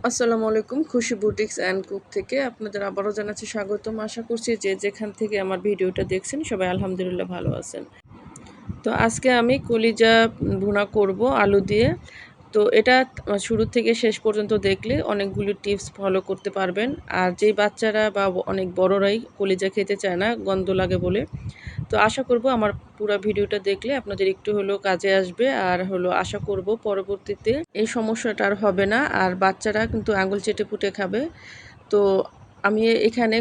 আসসালামু আলাইকুম। খুশি বুটিক্স অ্যান্ড কুক থেকে আপনাদের আবারও জানাচ্ছি স্বাগতম। আশা করছি যে যেখান থেকে আমার ভিডিওটা দেখছেন সবাই আলহামদুলিল্লাহ ভালো আছেন। তো আজকে আমি কলিজা ভুনা করব আলু দিয়ে। তো এটা শুরু থেকে শেষ পর্যন্ত দেখলে অনেকগুলো টিপস ফলো করতে পারবেন। আর যেই বাচ্চারা বা অনেক বড়রাই কলিজা খেতে চায় না গন্ধ লাগে বলে, তো আশা করব আমার পুরো ভিডিওটা দেখলে আপনাদের একটু হলেও কাজে আসবে। আর আশা করব পরবর্তীতে এই সমস্যাটা আর হবে না। আর বাচ্চারা কিন্তু আঙুল চেটে পুটে খাবে। তো আমি এখানে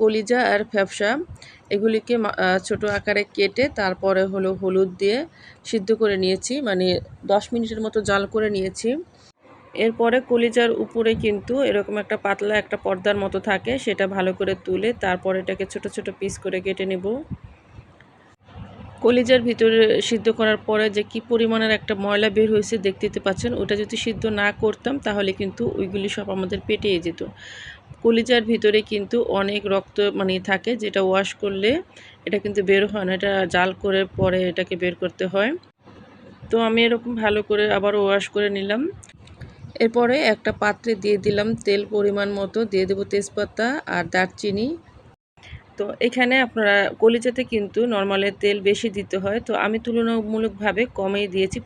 কলিজা আর ফ্যাপসা এগুলিকে ছোট আকারে কেটে তারপরে হলুদ দিয়ে সিদ্ধ করে নিয়েছি, মানে 10 মিনিটের মতো জাল করে নিয়েছি। এরপরে কলিজার উপরে কিন্তু এরকম একটা পাতলা একটা পর্দার মতো থাকে, সেটা ভালো করে তুলে তারপর এটাকে ছোট ছোট পিস করে কেটে নেব। কলিজার ভিতরে সিদ্ধ করার পরে যে কি পরিমাণের একটা ময়লা বের হয়েছে দেখতে পাচ্ছেন, ওটা যদি সিদ্ধ না করতাম তাহলে কিন্তু ওইগুলি সব আমাদের পেটেই যেত। কলিজার ভিতরে কিন্তু অনেক রক্ত থাকে, যেটা ওয়াশ করলে এটা কিন্তু বের হয় না, এটা জাল করে পরে এটাকে বের করতে হয়। তো আমি এরকম ভালো করে আবার ওয়াশ করে নিলাম। এরপরে একটা পাত্রে দিয়ে দিলাম তেল, পরিমাণ মতো দিয়ে দেবো তেজপাতা আর দারচিনি। তো এখানে আপনারা কলিজাতে কিন্তু নরমালে তেল বেশি দিতে হয়, তো আমি তুলনামূলকভাবে কমেই দিয়েছি,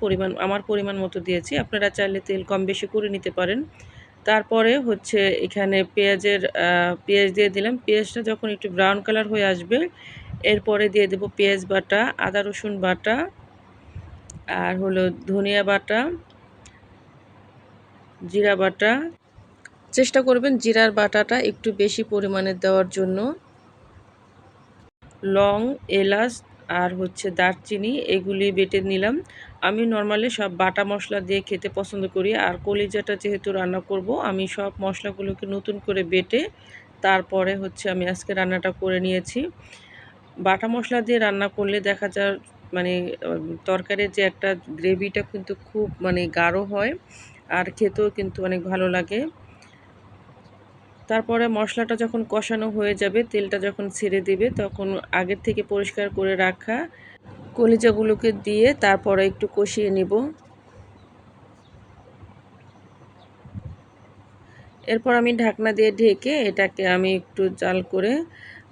আমার পরিমাণ মতো দিয়েছি। আপনারা চাইলে তেল কম বেশি করে নিতে পারেন। তারপরে এখানে পেঁয়াজ দিয়ে দিলাম। পেঁয়াজটা যখন একটু ব্রাউন কালার হয়ে আসবে, এরপরে দিয়ে দেব পেঁয়াজ বাটা, আদা রসুন বাটা, আর ধনিয়া বাটা, জিরা বাটা। চেষ্টা করবেন জিরার বাটাটা একটু বেশি পরিমাণে দেওয়ার জন্য। লং, এলাচ আর দারচিনি এগুলি বেটে নিলাম। আমি নর্মালি সব বাটা মশলা দিয়ে খেতে পছন্দ করি। আর কলিজাটা যেহেতু রান্না করব, আমি সব মশলাগুলোকে নতুন করে বেটে তারপরে আমি আজকে রান্নাটা করে নিয়েছি। বাটা মশলা দিয়ে রান্না করলে দেখা যায় তরকারির যে একটা গ্রেভিটা কিন্তু খুব গাঢ় হয়, আর খেতেও কিন্তু অনেক ভালো লাগে। তারপরে মশলাটা যখন কষানো হয়ে যাবে, তেলটা যখন ছেড়ে দেবে, তখন আগের থেকে পরিষ্কার করে রাখা কলিজাগুলোকে দিয়ে তারপরে একটু কষিয়ে নেব। এরপর আমি ঢাকনা দিয়ে ঢেকে এটাকে আমি একটু জাল করে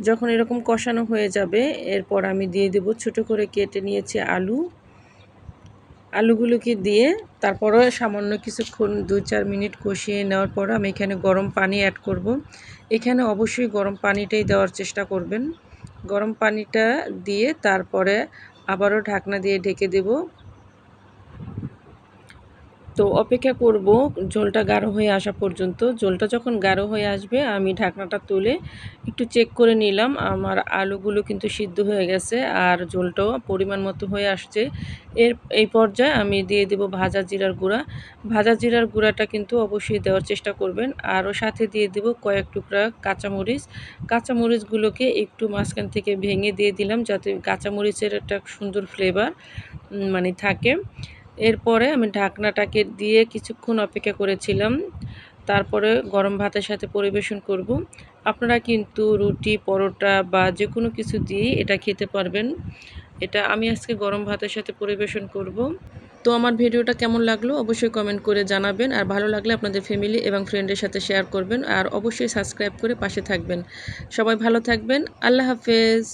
যখন এরকম কষানো হয়ে যাবে, এরপর আমি দিয়ে দেব ছোট করে কেটে নিয়েছি আলুগুলোকে দিয়ে তারপরে সামান্য কিছুক্ষণ 2-4 মিনিট কষিয়ে নেওয়ার পর আমি এখানে গরম পানি অ্যাড করব। এখানে অবশ্যই গরম পানিটাই দেওয়ার চেষ্টা করবেন। গরম পানিটা দিয়ে তারপরে আবারও ঢাকনা দিয়ে ঢেকে দেব। তো অপেক্ষা করব ঝোলটা গাঢ় হয়ে আসা পর্যন্ত। ঝোলটা যখন গাঢ় হয়ে আসবে, আমি ঢাকনাটা তুলে একটু চেক করে নিলাম। আমার আলুগুলো কিন্তু সিদ্ধ হয়ে গেছে আর ঝোলটাও পরিমাণ মতো হয়ে আসছে। এই পর্যায়ে আমি দিয়ে দেব ভাজা জিরার গুঁড়া। ভাজা জিরার গুঁড়াটা কিন্তু অবশ্যই দেওয়ার চেষ্টা করবেন। আরও সাথে দিয়ে দেব কয়েক টুকরা কাঁচামরিচ। কাঁচামরিচগুলোকে একটু মাঝখান থেকে ভেঙে দিয়ে দিলাম, যাতে কাঁচামরিচের একটা সুন্দর ফ্লেভার থাকে। এরপরে আমি ঢাকনাটাকে দিয়ে কিছুক্ষণ অপেক্ষা করেছিলাম। তারপরে গরম ভাতের সাথে পরিবেশন করব। আপনারা কিন্তু রুটি, পরোটা বা যে কোনো কিছু দিয়েই এটা খেতে পারবেন। এটা আমি আজকে গরম ভাতের সাথে পরিবেশন করব। তো আমার ভিডিওটা কেমন লাগলো অবশ্যই কমেন্ট করে জানাবেন। আর ভালো লাগলে আপনাদের ফ্যামিলি এবং ফ্রেন্ডের সাথে শেয়ার করবেন। আর অবশ্যই সাবস্ক্রাইব করে পাশে থাকবেন। সবাই ভালো থাকবেন। আল্লাহ হাফেজ।